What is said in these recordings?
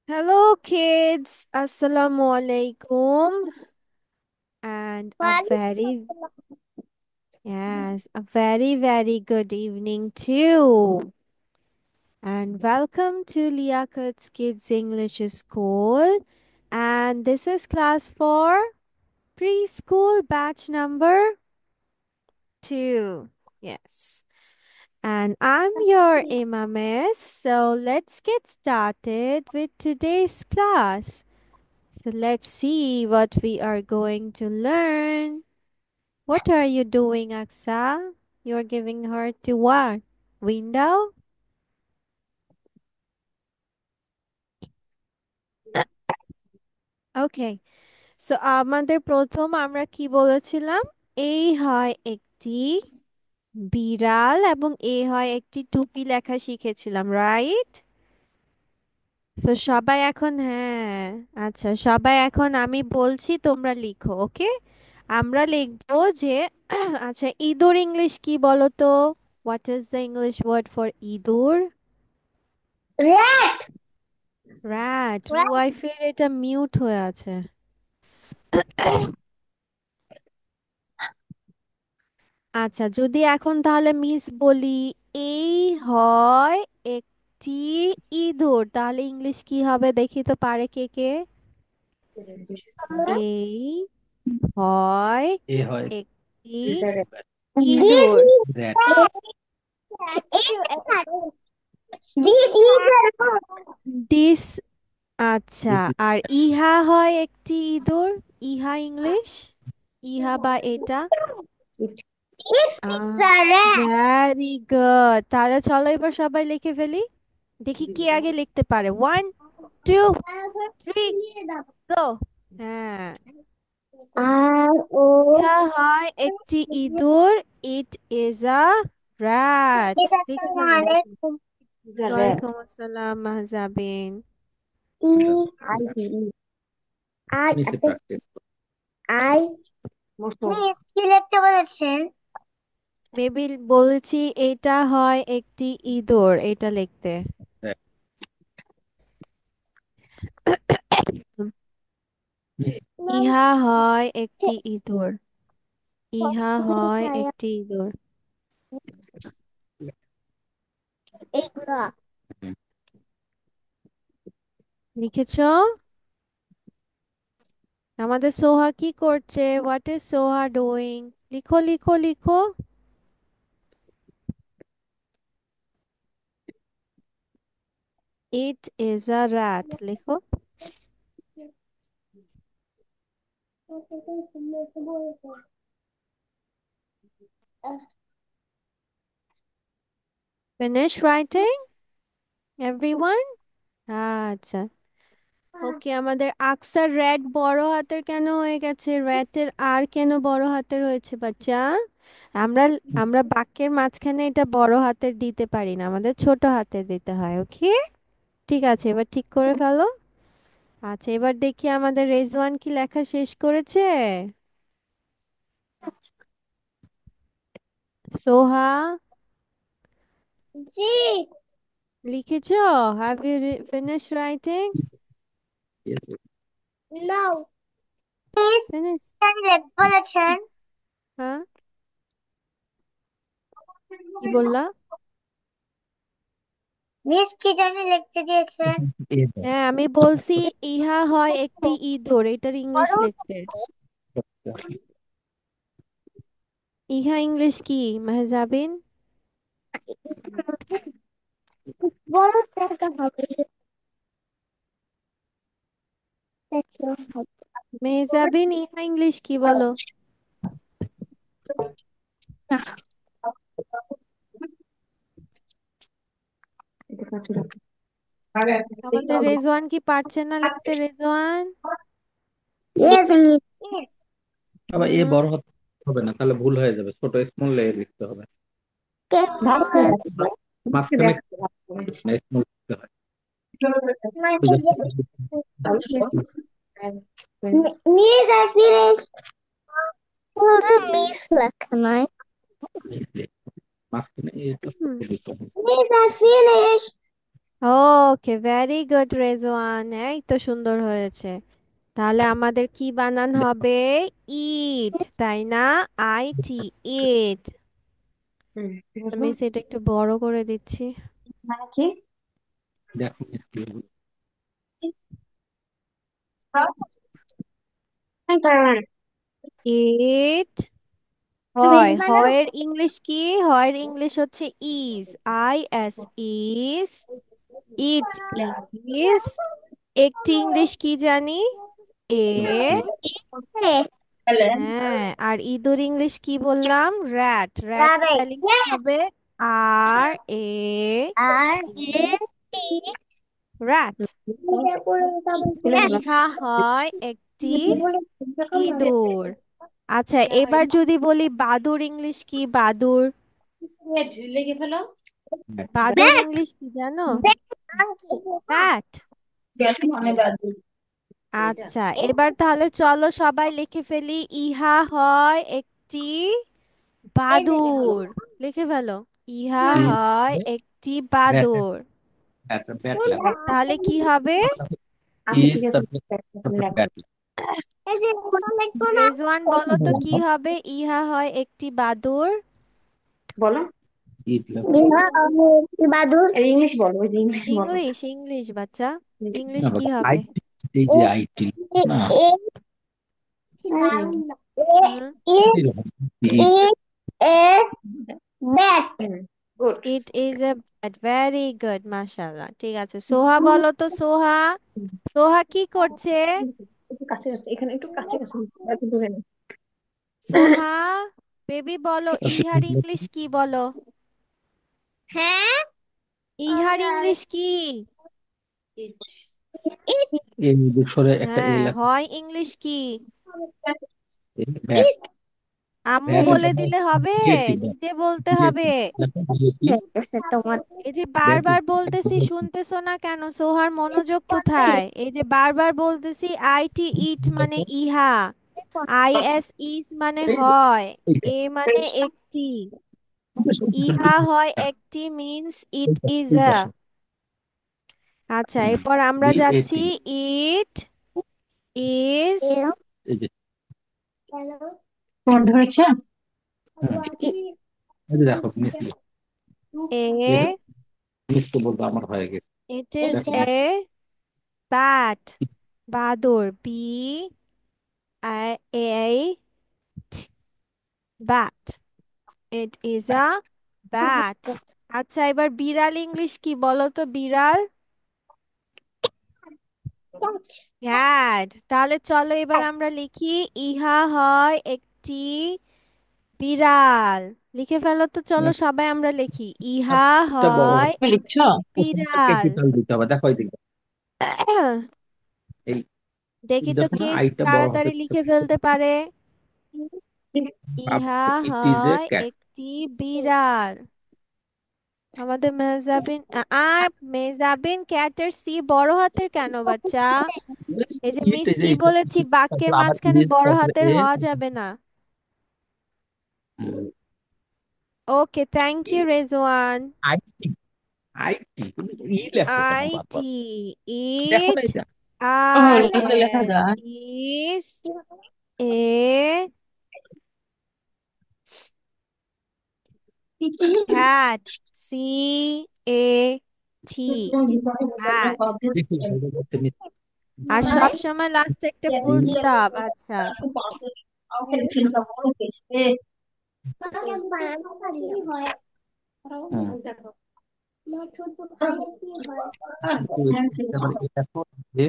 Hello, kids. Assalamu alaikum. And a very good evening too. And welcome to Liakat's Kids English School. And this is class for preschool batch number 2. Yes. And I'm your Emma Miss. So let's get started with today's class. So let's see what we are going to learn. What are you doing, Aksa? You're giving her to what? Window? Okay, so আমাদের প্রথম আমরা কি বলেছিলাম? এই হয় একটি বিড়াল এবং এ হয় একটি টুপি লেখা শিখেছিলাম, রাইট? সো সবাই এখন, হ্যাঁ, আচ্ছা, সবাই এখন আমি বলছি তোমরা লিখো, ওকে? আমরা লিখবো যে আচ্ছা, ইঁদুর ইংলিশ কি বলো তো? What is the English word for ইঁদুর? rat rat. rat রুয়াইফের এটা মিউট হয়ে আছে। আচ্ছা, যদি এখন তাহলে মিস বলি এই হয় একটি ইঁদুর, তাহলে ইংলিশ কি হবে দেখি তো, পারে কে কে? এই হয় এ হয় একটি did ইঁদুর। rat. দিস, আচ্ছা, This is আর ইহা হয় একটি ইঁদুর। ইহা ইংলিশ, ইহা বা এটা। the rat ভেরি গুড, তাহলে চলো এবার সবাই লিখে ফেলি, দেখি কে আগে লিখতে পারে। 1 2 3 গো। হ্যাঁ, R-O ইহা হয় একটি ইঁদুর। ইট ইজ আ rat। লিখে ফেলো। the rat ওয়ালাইকুম আসসালাম মাহজাবিন। E-I-T-E I নিচে practice করো। I মিস কি লিখতে বলেছেন? মেবি বলেছি এটা হয় একটি ইঁদুর, এটা লিখতে। Rat. নিচে ইহা হয় একটি ইঁদুর। ইহা হয় একটি ইঁদুর। এইগুলা হুম, লিখেছো? আমাদের সোহা কি করছে? What is Soha doing? লিখো লিখো লিখো। ইট ইজ আ rat, লিখো। Finish writing everyone? আচ্ছা, ওকে। আমাদের আকসার রেড বড় হাতের কেন হয়ে গেছে? র্যাটের আর কেন বড় হাতের হয়েছে বাচ্চা? আমরা আমরা বাক্যের মাঝখানে এটা বড় হাতের দিতে পারি না, আমাদের ছোট হাতের দিতে হয়, ওকে? ঠিক আছে, এবার ঠিক করে ফেলো। আচ্ছা, এবার দেখি আমাদের রেজওয়ান কি লেখা শেষ করেছে? সোহা জি লিখেছো? Have you finish writing? নিচে। Yes, yes. Now miss finish? কি লিখতে বলেছেন? হ্যাঁ, কি বললা? মিস কি জানি লিখতে দিয়েছেন? এ দাও। হ্যাঁ, আমি বলছি ইহা হয় একটি ইঁদুর, এটার ইংলিশ বড় লিখতে। ইহা ইংলিশ কি মেহজাবিন? বড় জায়গা হবে মেহজাবিন, ইহা ইংলিশ কি বলো? আমাদের রেজওয়ান কি পারছে না লিখতে? রেজওয়ান? Yes, miss. আবার এ হুম। বড় হাতে হবে না, তাহলে ভুল হয়ে যাবে, ছোট স্মল এ লিখতে হবে। মাঝখানে না, স্মল লিখতে হয়। বুঝে Miss, I finished. Miss Lakhnai. মাঝখানে এটা হুম। দিতে হবে। Miss, I finished. Okay, very good Rezwan, এই তো সুন্দর হয়েছে। তাহলে আমাদের কি বানান হবে? ইট, তাই না? আইটি, ইট। আমি সেটা একটু বড় করে দিচ্ছি। কি দেখো মিস কি বলে। ইট হয়, হয়ের ইংলিশ কি? হয়ের ইংলিশ হচ্ছে is, I S, is. It, is. একটি ইংলিশ কি জানি? এ। হ্যাঁ, আর ইঁদুর ইংলিশ কি বললাম? র্যাট, র্যাট স্পেলিং কি হবে? আর এ আর টি, এ টি র্যাট। ইহা হয় একটি ইঁদুর। আচ্ছা, এবার যদি বলি বাদুর ইংলিশ কি? বাদুর, বাদুর ব্যাট ইংলিশ কি জানো? Bat bat. আচ্ছা, এবার তাহলে চলো সবাই লিখে ফেলি। ইহা হয় একটি বাদুর। লিখে ফেলো। ইহা ইজ হয় একটি ব্যাট, বাদুর। ব্যাট ব্যাট লেখো। তাহলে কি হবে? ইজ তারপরে ব্যাট। এই যে ওটা লিখবো না রেজওয়ান বলো তো কি হবে? ইহা হয় একটি বাদুর। ইট লেখো। বিহা আমি একটি বাদুর ইংলিশ, ইংলিশ বাচ্চা, ইংলিশ না কি বাবা, হবে? আইটি, এই এ যে আইটি না, এ হুম, এ এই রকম। It, it a bat it is a bat, very good, মাশাআল্লাহ। ঠিক আছে, সোহা বলো তো। সোহা, সোহা কি করছে? সোহা বেবি বলো, তারপরে ইহার ইট লেখো। ইংলিশ কি বলো? হ্যাঁ ইহার ইংলিশ কি? ইট এই যুগসরে একটা এ হ্যাঁ, লেখো। হয় ইংলিশ কি? ব্যাট, আম্মু ব্যাট বলে এটা দিলে হবে? বিএটি, নিজে বলতে হবে। বিএটি লেখো, বিএটি, হইতেছে তোমার এই যে ব্যাট বারবার বলতেছি, শুনতেছো না কেন? সোহার মনোযোগ কোথায়? এই যে বারবার বলতেছি, আইটি ইট মানে ইহা, আই এস ইস মানে হয়, এইটা এ মানে একটি, ইহা হয় একটি মিন্স ইট এইটা ইজ এই আ। পাশে আচ্ছা, এরপর আমরা যাচ্ছি। বিএটি, ইট ইজ এই যে হুম, এই যে দেখো মিস, দেখো এ, মিস তো বলতো আমার হয়ে গেছে। ইট ইজ দেখো এ ব্যাট, বাদুর, B I A bat, it is a bat. আচ্ছা, এবার বিড়াল ইংলিশ কি বলো তো? বিড়াল, ক্যাট। তাহলে চলো এবার আমরা লিখি। ইহা হয় একটি বিড়াল। লিখে ফেলো তো, চলো সবাই আমরা লিখি। ইহা একটা বড় হয় হচ্ছে, একটি প্রথমটা বিড়াল। ক্যাপিটাল দিতে হবে, দেখো এই দিকে এই দেখি তো দেখো না কে আইটা বড় হাতে তাড়াতাড়ি দিতে লিখে হবে। ফেলতে পারে। বাপ, ইহা ইট ইজ এ হয় ক্যাট। একটি বিড়াল। আমাদের মেহজাবিন মেহজাবিন, ক্যাটের সি বড় হাতের কেন বাচ্চা? এই যে ইট মিস এই যে কি এইটা, বলেছি, বাক্যের তারপর আবার মাঝখানে ইজ, বড় তারপরে হাতের এ, হওয়া যাবে না। Okay, thank you Rezwan. It, it তুমি ই লেখো কেন বারবার? আইটি, দেখো না ইট, এটা, I S is, a hat, C A T, hat. দেখি এটা করতে নি- আর সব সময় লাস্টে একটা ফুল ই, স্টপ। আচ্ছা, হুম, কিন্তু এবার এ দেখো যে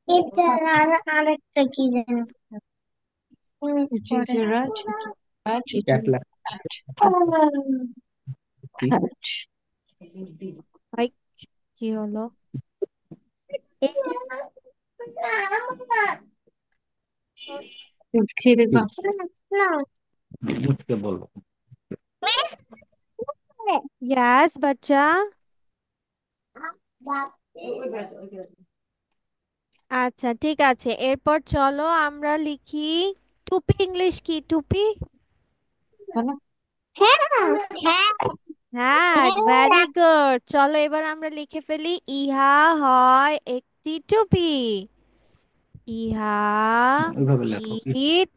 এটা আর আরেকটা কি জানো ক্যাট লেখা কি, ভাই কি হলো? কি মুছকে বলবো। ইয়াস বাচ্চা। আচ্ছা, ঠিক আছে, এরপর চলো আমরা লিখি। টুপি ইংলিশ কি? টুপি, হ্যাঁ হ্যাঁ হ্যাট, ভেরি গুড। চলো এবার আমরা লিখে ফেলি, ইহা হয় একটি টুপি। ইহা ওইভাবে লেখো। ইট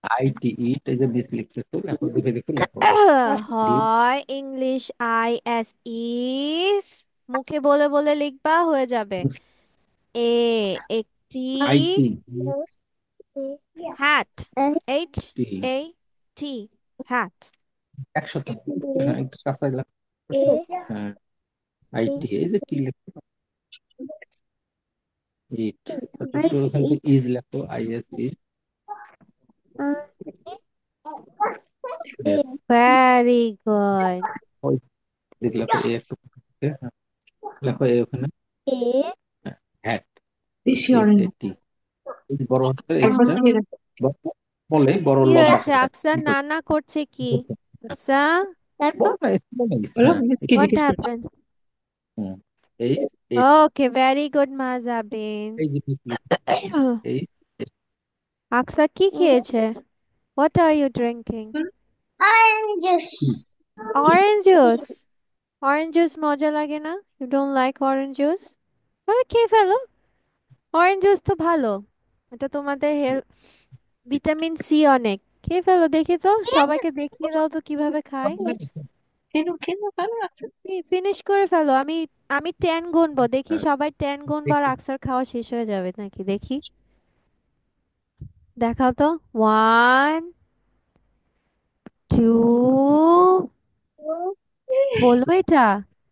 আইটি ইট, এই যে মিস লিখতেছো, লেখো, দেখে দেখে লেখো। ডিপ হয় ইংলিশ আই এস ইস, মুখে বলে বলে লিখবা, হয়ে যাবে। এ একটি it hat, H A T টি, হ্যাট। একসাথে। হ্যাঁ, একটু কাছাই লেখো। হ্যাঁ, আইটি, এই যে টি লেখো, ইট, তারপর তো ওখানে ইজ লেখো, is is. Yes, very good. ওই দিক লেখো, এ একটু, হ্যাঁ, লেখো এ ওখানে, হ্যাট, বেশি এস অরেঞ্জ এ টি, এই যে বড় হাতের একবার এইচটা খেয়ে দেখো। বলে বড় কি লম্বা হয়েছে? করে আকসা নানা করছে কি? আকসা, বড় না, small না, বলো হ্যাঁ, মিসকে হোয়াট জিজ্ঞেস করছি। হ্যাপেন্ড? হুম, H A, okay, very good Majabin. এই যে মিস লিখো, এইচ আকসা কি খেয়েছে? What are you drinking? Orange টি, juice. Orange juice. Orange juice মজা লাগে না? You don't like orange juice? তাহলে খেয়ে ফেলো। অরেঞ্জ জুস তো ভালো, এটা তোমাদের হেলথ, ভিটামিন সি অনেক। খেয়ে ফেলো, দেখি তো, সবাইকে দেখিয়ে দাও তো কিভাবে খায়। খেয়ে খেয়ে ভালো আছে। ফিনিশ করে ফেলো। আমি আমি 10 গুনবো, দেখি সবাই 10 গুনবো আর দেখি, আকসার খাওয়া শেষ হয়ে যাবে নাকি, দেখি। দেখাও তো। 1, 2, হলো এটা?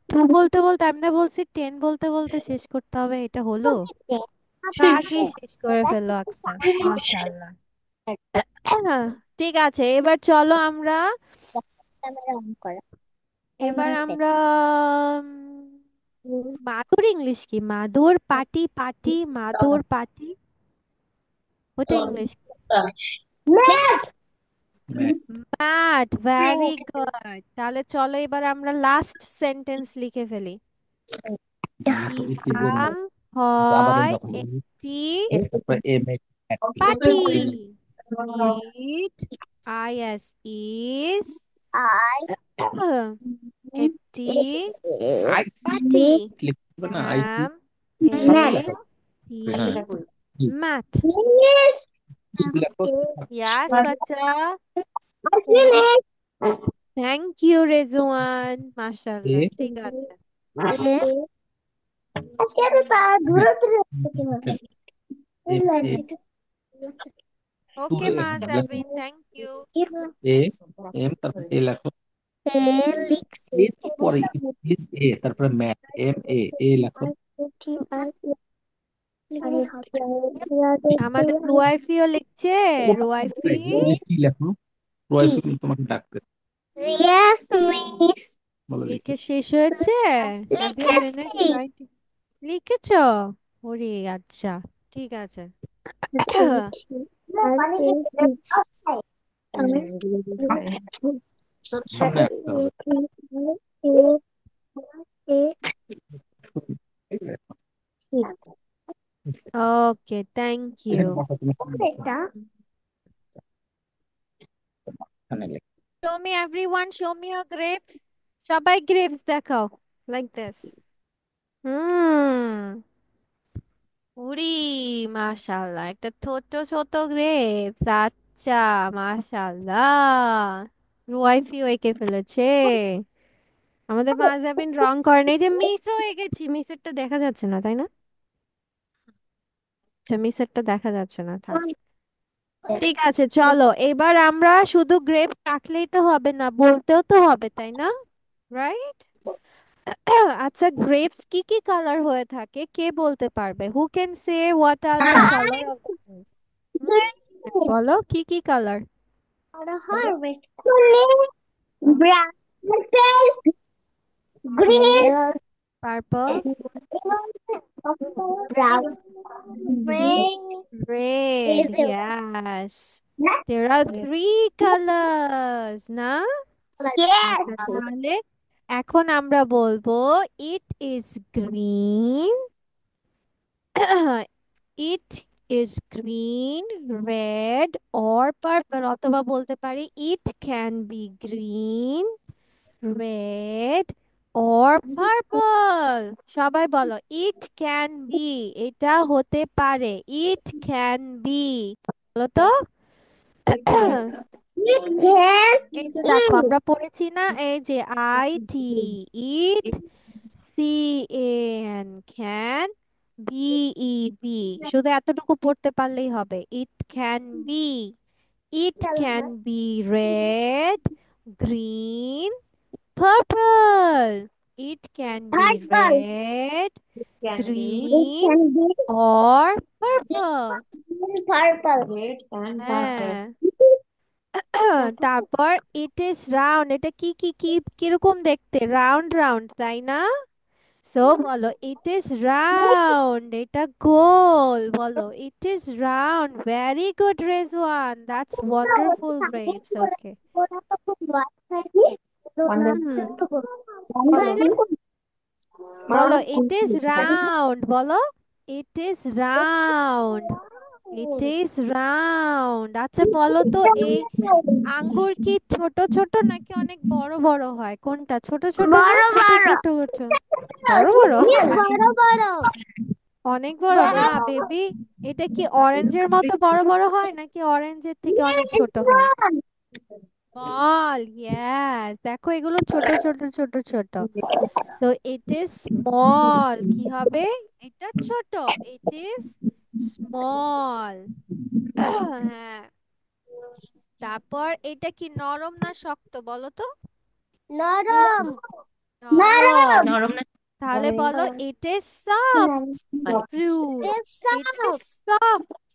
2 বলতে বলতে আমি না বলছি 10 বলতে বলতে শেষ করতে হবে, এটা হলো? তো শেষ। আগেই শেষ করে ফেললো আকসা, মাশাআল্লাহ। ঠিক আছে, এবার চলো আমরা, এবার আমরা মাদুর ইংলিশ কি? মাদুর পাটি, পাটি মাদুর পাটি, ওটা ইংলিশ কি? Mat, mat, very good. তাহলে চলো এবার আমরা লাস্ট সেন্টেন্স লিখে ফেলি। লেখো, ইট ইজ এ ইহা ম্যাট, আবার হয় লেখো, একটি তারপরে এ ম্যাট, পাটি। এই যে ইট আই এস ইজ একটি আইটি পাটি। লিখতে হবে না, আইটি এম এ সামনে লেখো, টি, হ্যাঁ, ম্যাথ। ইজ লেখো, ইয়াস বাচ্চা, থ্যাংক ইউ রেজওয়ান, এ, মাশাআল্লাহ, ঠিক আছে। হ্যাঁ, এম এ, ওকে টুরে লেখো, মাজাবিন, থ্যাংক ইউ। এ এম, তারপর এ লেখো, এ তো পরে, ইজ এ, তারপরে ম্যাট, এম এ, এ লেখো, আমাদের রুয়াইফিও লিখছে। রুয়াইফি টি লেখো, রয়েছে কিন্তু তোমাকে ডাকতে, Yes, miss. বলো লিখে। লিখে শেষ হয়েছে? হ্যাভ ইউ ফিনিশড লিখেছি। রাইটিং? লিখেছো? ওরে আচ্ছা, ঠিক আছে। সামনে আঁকতে হবে। ওকে, থ্যাংক ইউ। এখানে বসো, তুমি সামনে বসো, এখানে লেখো। Show me everyone, show me your grapes. সবাই গ্রেপস দেখাও, লাইক দিস। হুম, উরি, মাশাআল্লাহ, একটা ছোট ছোট গ্রেপস। আচ্ছা, মাশাআল্লাহ, রুয়াইফিও এঁকে ফেলেছে। আমাদের মাহজাবিন রং করে নেই, যে মিস হয়ে গেছি। মিসেরটা দেখা যাচ্ছে না, তাই না? আচ্ছা, মিসেরটা দেখা যাচ্ছে না, থাক। ঠিক আছে, চলো এবার আমরা শুধু গ্রেপ রাখলেই তো হবে না, বলতেও তো হবে, তাই না? রাইট। আচ্ছা, গ্রেপস কি কি কালার হয়ে থাকে, কে বলতে পারবে? Who can say what are the colour of the grapes? বলো কি কি colour? Harvest. Brown, green, Green, purple, brown, green, red. evil. Yes. There are three colors, না? Yes. আচ্ছা, তাহলে এখন আমরা বলবো it is green. It is green, red or purple, অথবা বলতে পারি it can be green, red or purple. সবাই বলো it can be, এটা হতে পারে, it can be, বলো তো। It can এই যে দেখো be. আমরা পড়েছি না, এই যে IT, it, CAN, can, BEB, শুধু এতটুকু পড়তে পারলেই হবে। it can be, it can be red, green, purple. It can be Purple. red, Can be It green can be or purple. purple. red and purple. হ্যাঁ। তারপর it is round, এটা কি কি কি কিরকম দেখতে, রাউন্ড রাউন্ড, তাই না? সো বলো it is round, এটা গোল, বলো it is round. Very good, Rizwan, that's wonderful, Braves. Okay. হুম, বলো বলো it is round, বলো it is round, it is round. আচ্ছা বলো তো, এই আঙ্গুর কি ছোট ছোট নাকি অনেক বড় বড় হয়, কোনটা ছোট ছোট না বড় ছোট বড় ছোট ছোট? বড় বড় Yes, বড় বড় অনেক বড় না বেবি। এটা কি অরেঞ্জের মতো বড় বড় হয় নাকি অরেঞ্জের থেকে অনেক ছোট হয়? স্মল, ইয়েস, দেখো এগুলো ছোট ছোট ছোট ছোট। তো ইট ইজ স্মল, কি হবে, এটা ছোট, ইট ইজ স্মল। হ্যাঁ। তারপর এটা কি নরম না শক্ত, বলো তো? নরম নরম। নরম নরম না তাহলে বলো it is soft fruit, It is it is soft. Soft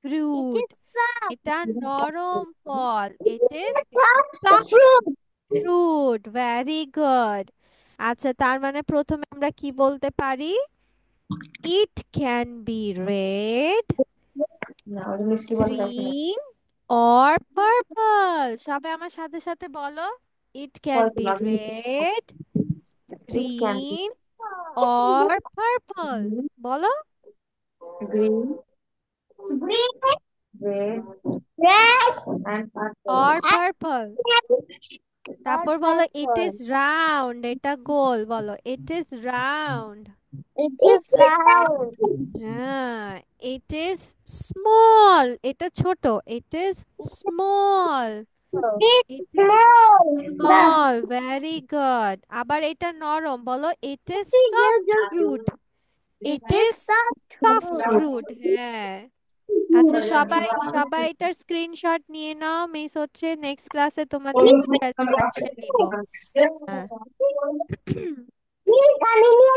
It fruit. is soft. এটা নরম ফল, it is Soft soft fruit. Fruit. Very good. আচ্ছা তার মানে প্রথমে আমরা কি বলতে পারি, ইট ক্যান বি রেড, না ওটা মিষ্টি বলে কাউকে না গ্রিন অর পার্পল। সবাই আমার সাথে সাথে বলো, ইট ক্যান পরে বি তুমি red, it can be green or purple, বলো। green, Green, red red, and purple. Or purple. or তারপর বলো ইট purple. ইজ রাউন্ড, এটা গোল, বলো it is round. It is round. হ্যাঁ। ইট ইজ স্মল, এটা ছোট, it is small, It's it is small. Small. Very good. আবার এটা নরম, বলো it is soft fruit, It it is is soft soft fruit. Fruit. হ্যাঁ। আচ্ছা সবাই সবাই এটার স্ক্রিনশট নিয়ে নাও, মিস হচ্ছে নেক্সট ক্লাসে তোমাদের প্রেজেন্টেশন নিব। হ্যাঁ। Please, আমি নিয়ে